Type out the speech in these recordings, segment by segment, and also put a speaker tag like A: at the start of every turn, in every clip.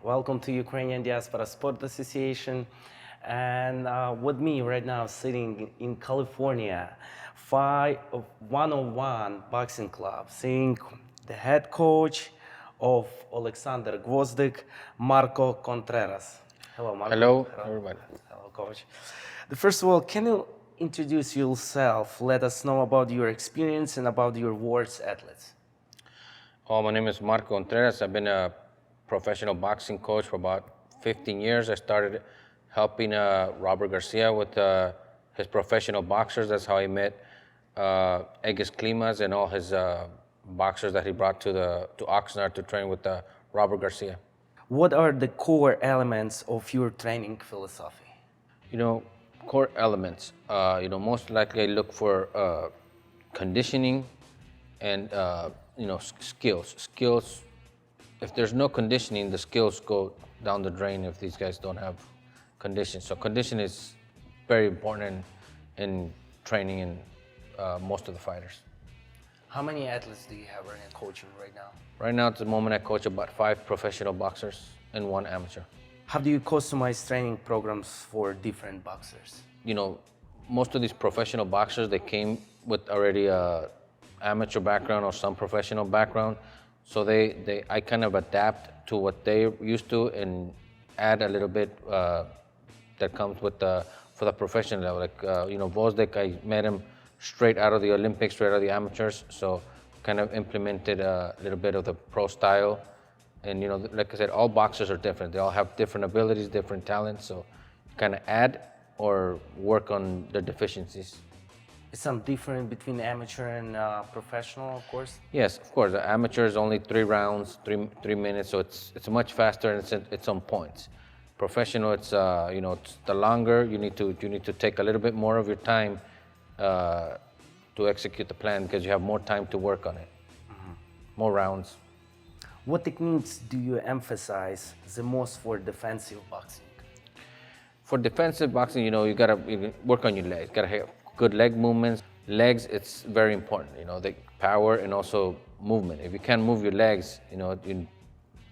A: Welcome to Ukrainian Diaspora Sport Association. And with me right now, sitting in California, 101 Boxing Club, seeing the head coach of Oleksandr Gvozdyk, Marco Contreras. Hello, Marco.
B: Hello, everybody.
A: Hello, coach. First of all, can you introduce yourself? Let us know about your experience and about your world's athletes.
B: My name is Marco Contreras. I've been a professional boxing coach for about 15 years. I started helping Robert Garcia with his professional boxers. That's how I met Egis Klimas and all his boxers that he brought to Oxnard to train with Robert Garcia.
A: What are the core elements of your training philosophy?
B: Core elements. Most likely I look for conditioning and skills. Skills. If there's no conditioning, the skills go down the drain if these guys don't have condition. So condition is very important in training in most of the fighters.
A: How many athletes do you have right now coaching right now?
B: Right now, at the moment, I coach about 5 professional boxers and 1 amateur.
A: How do you customize training programs for different boxers?
B: Most of these professional boxers, they came with already a amateur background or some professional background. So I kind of adapt to what they're used to and add a little bit that comes with for the professional level. Like, Gvozdyk, I met him straight out of the Olympics, straight out of the amateurs. So kind of implemented a little bit of the pro style. And, like I said, all boxers are different. They all have different abilities, different talents. So kind of add or work on their deficiencies.
A: Is some different between amateur and professional, of course?
B: Yes, of course. The amateur is only 3 rounds, 3 minutes, so it's much faster and it's on points. Professional, it's it's the longer. You need to take a little bit more of your time to execute the plan because you have more time to work on it, more rounds.
A: What techniques do you emphasize the most for defensive boxing?
B: For defensive boxing, you gotta work on your legs. Gotta have good leg movements. Legs, it's very important. The power and also movement. If you can't move your legs, you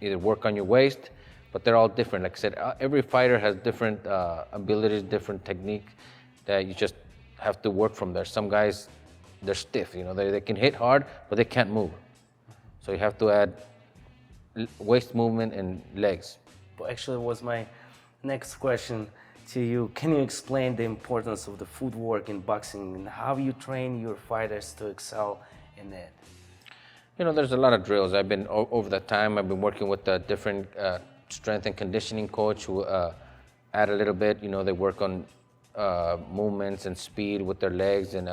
B: either work on your waist, but they're all different. Like I said, every fighter has different abilities, different technique that you just have to work from there. Some guys, they're stiff. They can hit hard, but they can't move. So you have to add waist movement and legs.
A: Well, actually, was my next question to you. Can you explain the importance of the footwork in boxing and how you train your fighters to excel in it?
B: There's a lot of drills. I've been over the time. I've been working with a different strength and conditioning coach who add a little bit. They work on movements and speed with their legs, and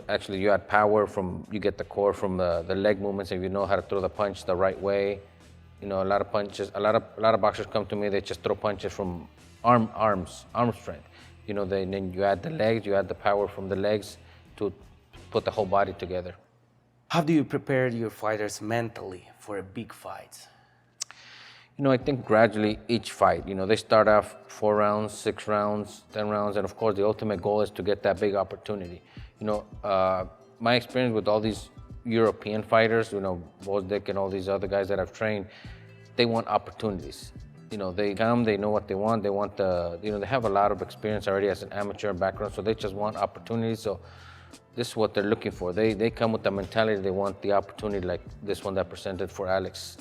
B: actually you add power you get the core from the leg movements. If you know how to throw the punch the right way. A lot of punches. A lot of boxers come to me. They just throw punches from arm strength. Then you add the legs. You add the power from the legs to put the whole body together.
A: How do you prepare your fighters mentally for a big fight?
B: I think gradually each fight. They start off 4 rounds, 6 rounds, 10 rounds, and of course the ultimate goal is to get that big opportunity. My experience with all these European fighters, Gvozdyk and all these other guys that I've trained, they want opportunities. They come, they know what they want. They want they have a lot of experience already as an amateur background, so they just want opportunities. So this is what they're looking for. They come with the mentality they want the opportunity, like this one that presented for Alex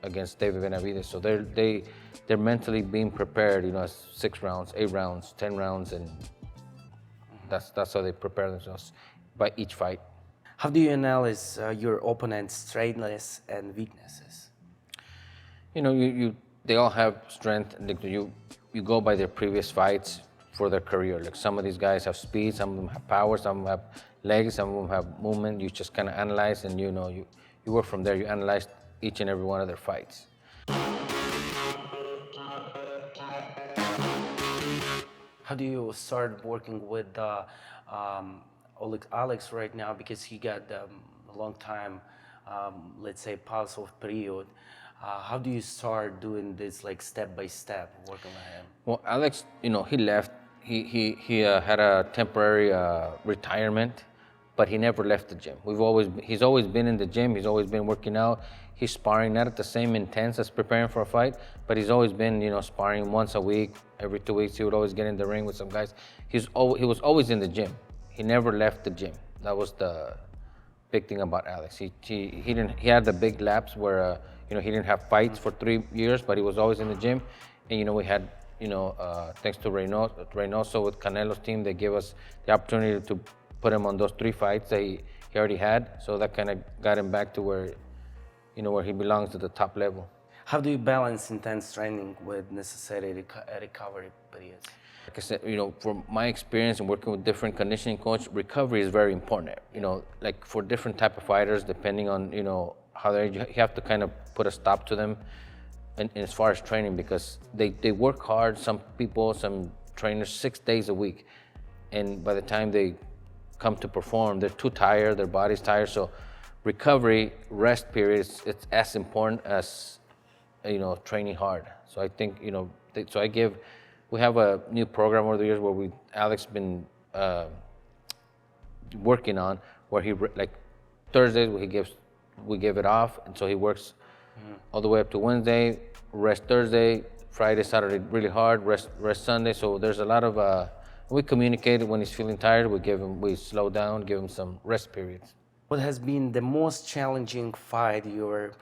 B: against David Benavidez. So they're mentally being prepared, as 6 rounds, 8 rounds, 10 rounds, and that's how they prepare themselves by each fight.
A: How do you analyze your opponent's strengths and weaknesses?
B: They all have strength. You go by their previous fights for their career. Like some of these guys have speed, some of them have power, some of them have legs, some of them have movement. You just kind of analyze, and you work from there. You analyze each and every one of their fights.
A: How do you start working with Alex right now, because he got a long time, let's say, pause of period? How do you start doing this, like step by step, working with him?
B: Well, Alex, he left. He had a temporary retirement, but he never left the gym. He's always been in the gym. He's always been working out. He's sparring, not at the same intense as preparing for a fight, but he's always been, sparring once a week, every 2 weeks. He would always get in the ring with some guys. He was always in the gym. He never left the gym. That was the big thing about Alex. He had the big lapse where he didn't have fights for 3 years, but he was always in the gym. And we had thanks to Reynoso with Canelo's team, they gave us the opportunity to put him on those 3 fights that he already had. So that kind of got him back to where he belongs at the top level.
A: How do you balance intense training with necessary recovery periods?
B: Like I said, from my experience and working with different conditioning coach, recovery is very important. Like for different type of fighters, depending on, how they're, you have to kind of put a stop to them in as far as training, because they work hard. Some trainers 6 days a week. And by the time they come to perform, they're too tired, their body's tired. So recovery, rest periods, it's as important as, training hard. So I think, we have a new program over the years where Alex been working on, where like Thursdays we give it off, and so he works all the way up to Wednesday, rest Thursday, Friday, Saturday really hard, rest Sunday. So there's a lot of we communicate when he's feeling tired. We slow down, give him some rest periods.
A: What has been the most challenging fight you were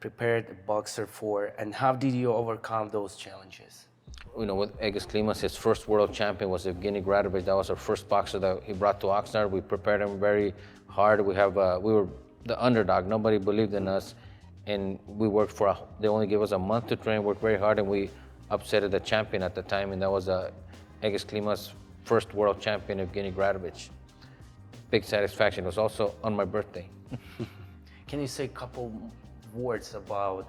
A: prepared a boxer for, and how did you overcome those challenges?
B: With Egis Klimas, his first world champion was Evgeny Gradovich. That was our first boxer that he brought to Oxnard. We prepared him very hard. We were the underdog. Nobody believed in us, and we worked they only gave us a month to train, worked very hard, and we upset the champion at the time, and that was Egis Klimas' first world champion, Evgeny Gradovich. Big satisfaction. It was also on my birthday.
A: Can you say a couple words about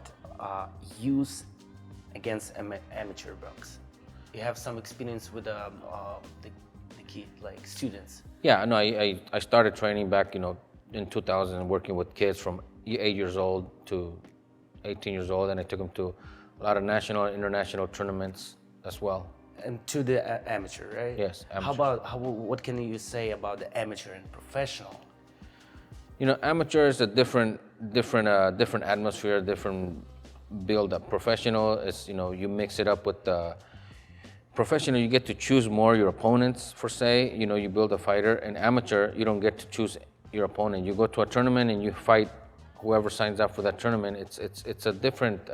A: use against amateur bucks? You have some experience with the kid, like students.
B: Yeah, no, I started training back, in 2000, working with kids from 8 years old to 18 years old, and I took them to a lot of national and international tournaments as well.
A: And to the amateur, right?
B: Yes, amateur.
A: What can you say about the amateur and professional?
B: Amateur is a different atmosphere, different build-up. Professional is, you mix it up with the professional. You get to choose more your opponents, per se. You build a fighter. And amateur, you don't get to choose your opponent. You go to a tournament and you fight whoever signs up for that tournament. It's a different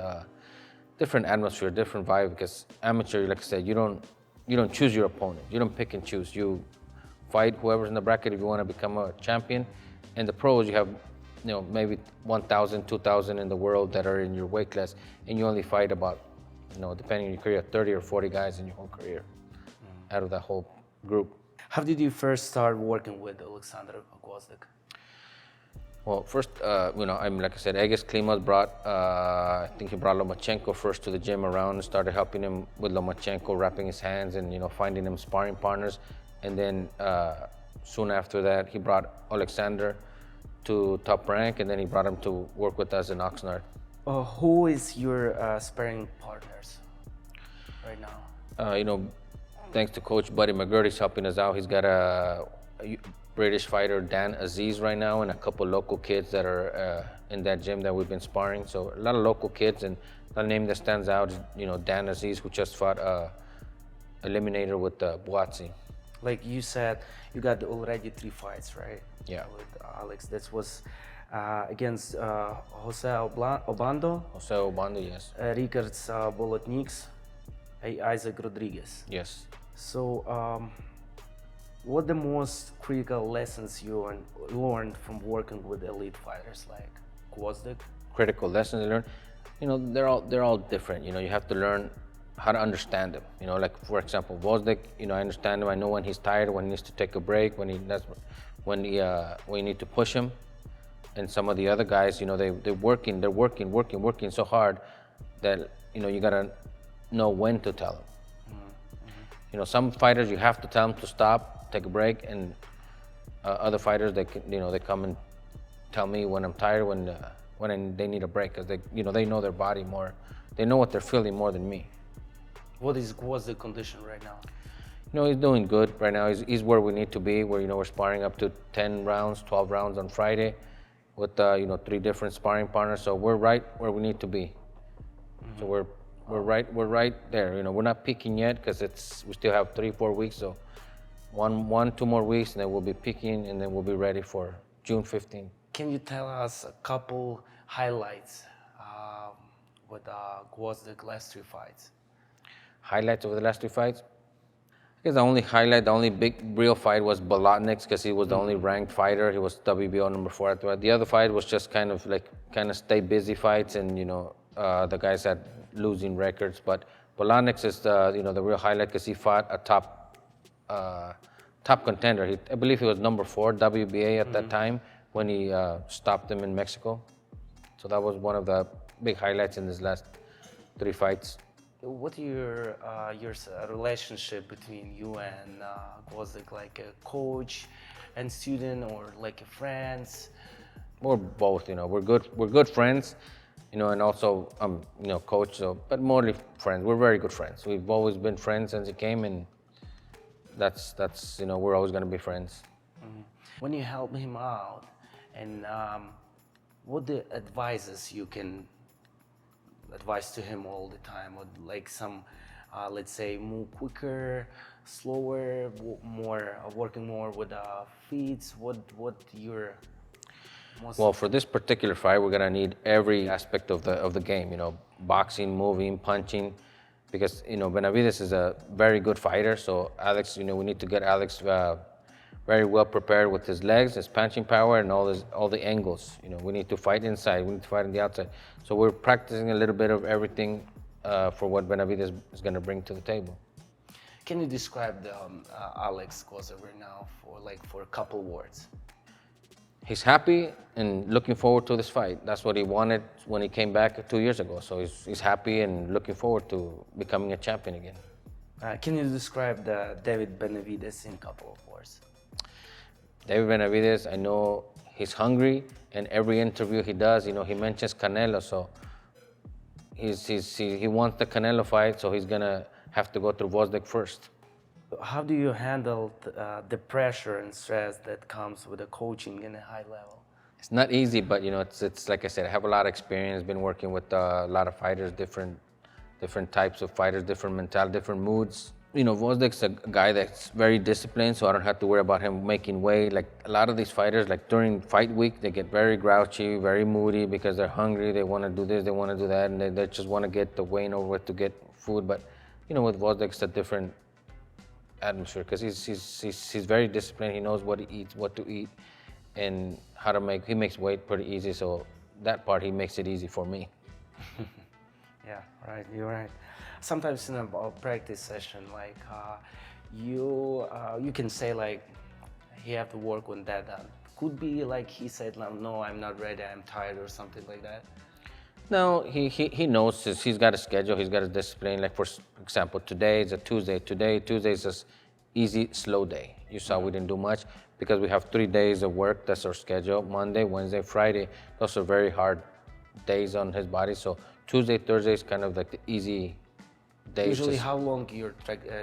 B: atmosphere, different vibe, because amateur, like I said, you don't choose your opponent. You don't pick and choose. You fight whoever's in the bracket if you want to become a champion. And the pros, you have, maybe 1,000, 2,000 in the world that are in your weight class, and you only fight about, depending on your career, 30 or 40 guys in your whole career out of that whole group.
A: How did you first start working with Oleksandr Gvozdyk?
B: Well, first, like I said, Egis Klimas brought, I think he brought Lomachenko first to the gym around and started helping him with Lomachenko, wrapping his hands and, finding him sparring partners. And then soon after that, he brought Oleksandr to Top Rank, and then he brought him to work with us in Oxnard.
A: Who is your sparring partners right now?
B: Thanks to Coach Buddy McGirt, he's helping us out. He's got a British fighter, Dan Aziz, right now, and a couple local kids that are in that gym that we've been sparring. So a lot of local kids, and the name that stands out is, Dan Aziz, who just fought eliminator with Buatsi.
A: Like you said, you got already 3 fights, right?
B: Yeah.
A: With Alex. That was against Jose Obando.
B: Jose Obando, yes.
A: Ricards Bolotniks, Isaac Rodriguez.
B: Yes.
A: So, what the most critical lessons you learned from working with elite fighters like Gvozdyk?
B: Critical lessons I learned, they're all different. You have to learn how to understand them. Like for example, Gvozdyk, I understand him. I know when he's tired, when he needs to take a break, when you need to push him. And some of the other guys, they're working so hard that you gotta know when to tell them. Mm-hmm. Some fighters you have to tell them to stop, take a break, and other fighters they come and tell me when I'm tired, when they need a break, because they know their body more, they know what they're feeling more than me.
A: What is Gvozdyk's condition right now?
B: He's doing good right now. He's where we need to be. Where we're sparring up to 10 rounds, 12 rounds on Friday, with 3 different sparring partners. So we're right where we need to be. Mm-hmm. So we're right there. We're not peaking yet because we still have 3-4 weeks. So 2 more weeks, and then we'll be peaking, and then we'll be ready for June 15th.
A: Can you tell us a couple highlights with Gvozdyk last 3 fights?
B: Highlights of the last 2 fights? I guess the only big real fight was Bolotnik's, because he was the only ranked fighter. He was WBO number 4 at the fight. The other fight was just kind of stay busy fights, and the guys had losing records. But Bolotnik's is the real highlight, because he fought a top contender. I believe he was number 4 WBA at that time when he stopped him in Mexico. So that was one of the big highlights in his last 3 fights.
A: What your relationship between you and Gvozdyk, like a coach and student, or like a friends?
B: We're both, we're good friends, and also coach. So, but mostly friends. We're very good friends. We've always been friends since he came, and that's we're always going to be friends.
A: Mm-hmm. When you help him out, and what the advices you can advise to him all the time, or like some, let's say, move quicker, slower, working more with feet? What your most?
B: Well, for this particular fight, we're gonna need every aspect of the game. Boxing, moving, punching, because Benavidez is a very good fighter. So Alex, we need to get Alex very well prepared with his legs, his punching power, and all the angles. We need to fight inside, we need to fight on the outside. So we're practicing a little bit of everything for what Benavidez is going to bring to the table.
A: Can you describe the Alex Gvozdyk right now for a couple words?
B: He's happy and looking forward to this fight. That's what he wanted when he came back 2 years ago. So he's happy and looking forward to becoming a champion again.
A: Can you describe the David Benavidez in a couple of words?
B: David Benavidez, I know he's hungry, and every interview he does, he mentions Canelo, so he wants the Canelo fight, so he's gonna have to go through Gvozdyk first.
A: How do you handle the pressure and stress that comes with the coaching in a high level?
B: It's not easy, but it's like I said, I have a lot of experience, been working with a lot of fighters, different types of fighters, different mentality, different moods. Gvozdyk's a guy that's very disciplined, so I don't have to worry about him making weight. Like a lot of these fighters, like during fight week, they get very grouchy, very moody because they're hungry. They want to do this, they want to do that, and they just want to get the weight over with to get food. But with Gvozdyk, it's a different atmosphere because he's very disciplined. He knows what he eats, what to eat, and how to make. He makes weight pretty easy, so that part he makes it easy for me.
A: Yeah, right. You're right. Sometimes in a practice session, like you can say like he have to work on that. Could be like he said, no, I'm not ready, I'm tired, or something like that.
B: No, he knows he's got a schedule, he's got a discipline. Like for example, today is a Tuesday. Tuesday is just easy, slow day. You saw we didn't do much because we have 3 days of work. That's our schedule: Monday, Wednesday, Friday. Those are very hard days on his body. So Tuesday, Thursday is kind of like the easy days.
A: Usually, how long your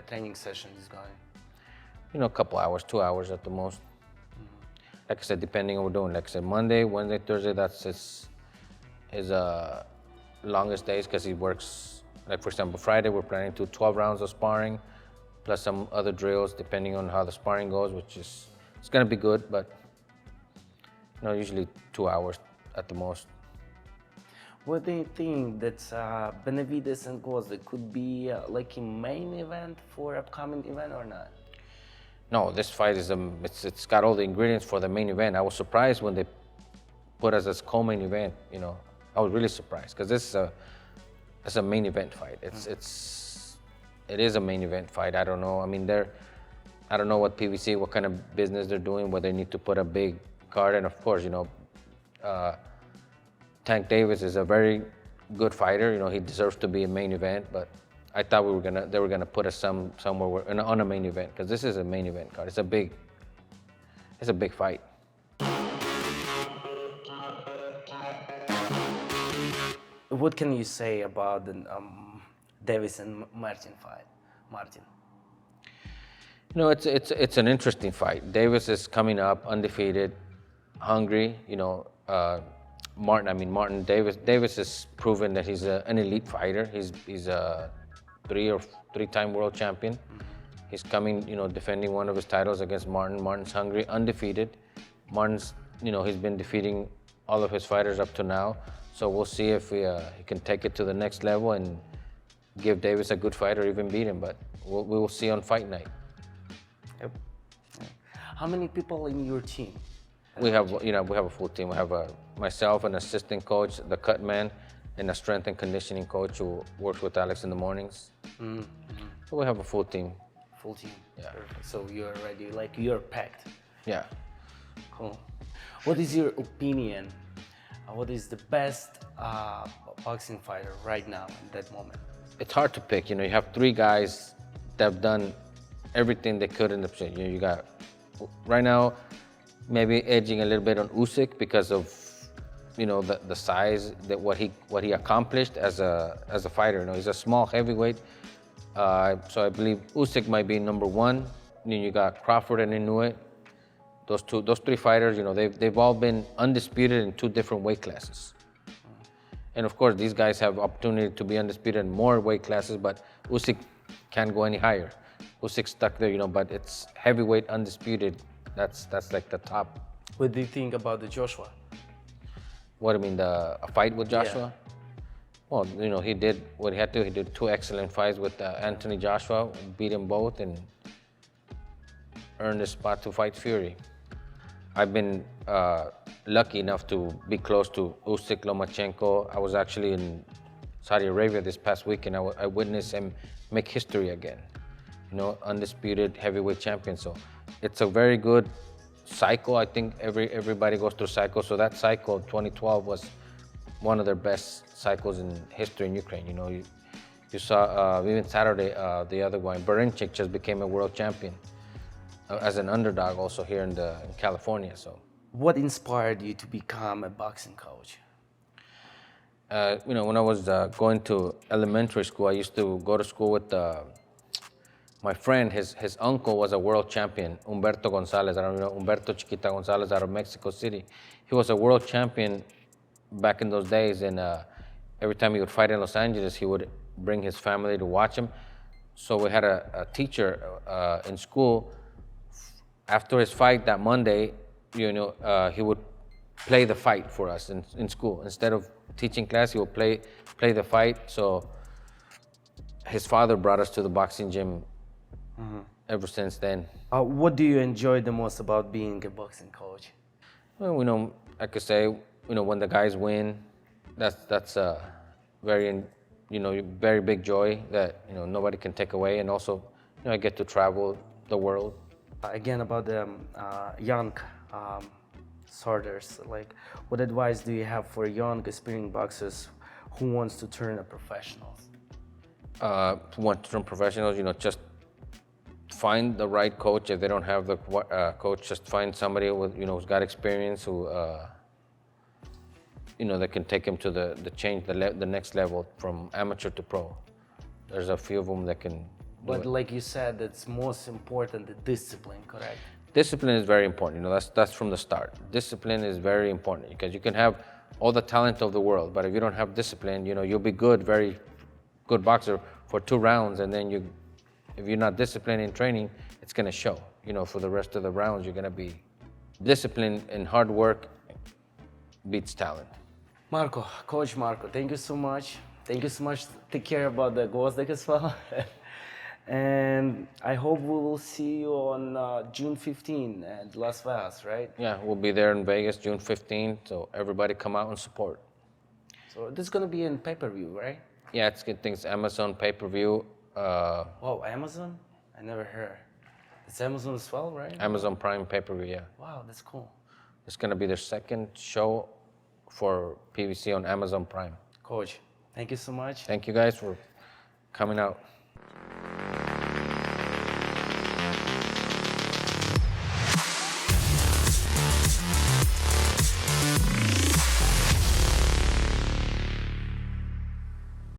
A: training session is going?
B: A couple hours, 2 hours at the most. Like I said, depending on what we're doing. Like I said, Monday, Wednesday, Thursday, that's his longest days because he works. Like for example, Friday we're planning to 12 rounds of sparring, plus some other drills depending on how the sparring goes, which is it's gonna be good, but usually 2 hours at the most.
A: What do you think that Benavidez and Gvozdyk could be like a main event for upcoming event or not?
B: No, this fight is it's got all the ingredients for the main event. I was surprised when they put us as co-main event. I was really surprised because it's a main event fight. It is a main event fight. I don't know. I mean, I don't know what PBC, what kind of business they're doing, whether they need to put a big card. And of course, Tank Davis is a very good fighter. He deserves to be a main event, but I thought they were gonna put us somewhere on a main event because this is a main event card. It's a big fight.
A: What can you say about the Davis and Martin fight?
B: You know, it's an interesting fight. Davis is coming up undefeated, hungry. You know, Martin Davis has proven that he's an elite fighter. He's a three-time world champion. He's coming, you know, defending one of his titles against Martin. Martin's hungry, undefeated. Martin's, you know, he's been defeating all of his fighters up to now. So we'll see if he can take it to the next level and give Davis a good fight or even beat him. But we will see on fight night.
A: Yep. Yeah. How many people in your team?
B: We have a full team. We have myself, an assistant coach, the cut man, and a strength and conditioning coach who works with Alex in the mornings. Mm-hmm. So we have a full team.
A: Full team.
B: Yeah.
A: Perfect. So you're ready, like you're packed.
B: Yeah.
A: Cool. What is your opinion? What is the best boxing fighter right now in that moment?
B: It's hard to pick. You know, you have three guys that have done everything they could in the position. You know, you got right now maybe edging a little bit on Usyk because of, you know, the size, that what he accomplished as a fighter. You know, he's a small heavyweight. So I believe Usyk might be number one. Then you got Crawford and Inoue. Those three fighters, you know, they've all been undisputed in two different weight classes. And of course, these guys have opportunity to be undisputed in more weight classes, but Usyk can't go any higher. Usyk's stuck there, you know, but it's heavyweight undisputed. That's like the top.
A: What do you think about the Joshua?
B: What, I mean, a fight with Joshua?
A: Yeah.
B: Well, you know, he did what he had to. He did two excellent fights with Anthony Joshua, beat them both, and earned his spot to fight Fury. I've been lucky enough to be close to Usyk, Lomachenko. I was actually in Saudi Arabia this past weekend. I witnessed him make history again. You know, undisputed heavyweight champion. So it's a very good cycle. I think everybody goes through cycles. So that cycle, 2012, was one of their best cycles in history in Ukraine. You know, you saw even Saturday, the other one, Berinchik just became a world champion as an underdog also here in California. So,
A: what inspired you to become a boxing coach?
B: You know, when I was going to elementary school, I used to go to school with my friend. His uncle was a world champion, Humberto Gonzalez. I don't know, Humberto Chiquita Gonzalez out of Mexico City. He was a world champion back in those days, and every time he would fight in Los Angeles, he would bring his family to watch him. So we had a teacher in school. After his fight that Monday, you know, he would play the fight for us in school. Instead of teaching class, he would play the fight. So his father brought us to the boxing gym ever since then.
A: What do you enjoy the most about being a boxing coach?
B: Well, you know, I could say, you know, when the guys win, that's a very, you know, very big joy that, you know, nobody can take away. And also, you know, I get to travel the world.
A: Again, about the young starters, like, what advice do you have for young aspiring boxers who wants to turn a professionals?
B: Who want to turn professionals, you know, just find the right coach. If they don't have the coach, just find somebody with, you know, who's got experience, who, you know, that can take him to the next level from amateur to pro. There's a few of them that can.
A: But like you said, it's most important, the discipline, correct?
B: Discipline is very important. You know, that's from the start. Discipline is very important because you can have all the talent of the world, but if you don't have discipline, you know, you'll be very good boxer for 2 rounds, and then if you're not disciplined in training, it's gonna show. You know, for the rest of the rounds, you're gonna be disciplined, and hard work beats talent.
A: Coach Marco, thank you so much. Thank you so much. Take care about the Gvozdyk as well. And I hope we will see you on June 15 at Las Vegas, right?
B: Yeah, we'll be there in Vegas June 15th, so everybody come out and support.
A: So this is going to be in pay-per-view, right?
B: Yeah, it's good things. Amazon pay-per-view.
A: Wow, Amazon? I never heard. It's Amazon as well, right?
B: Amazon Prime pay-per-view, yeah.
A: Wow, that's cool.
B: It's going to be their second show for PVC on Amazon Prime.
A: Coach, thank you so much.
B: Thank you guys for coming out.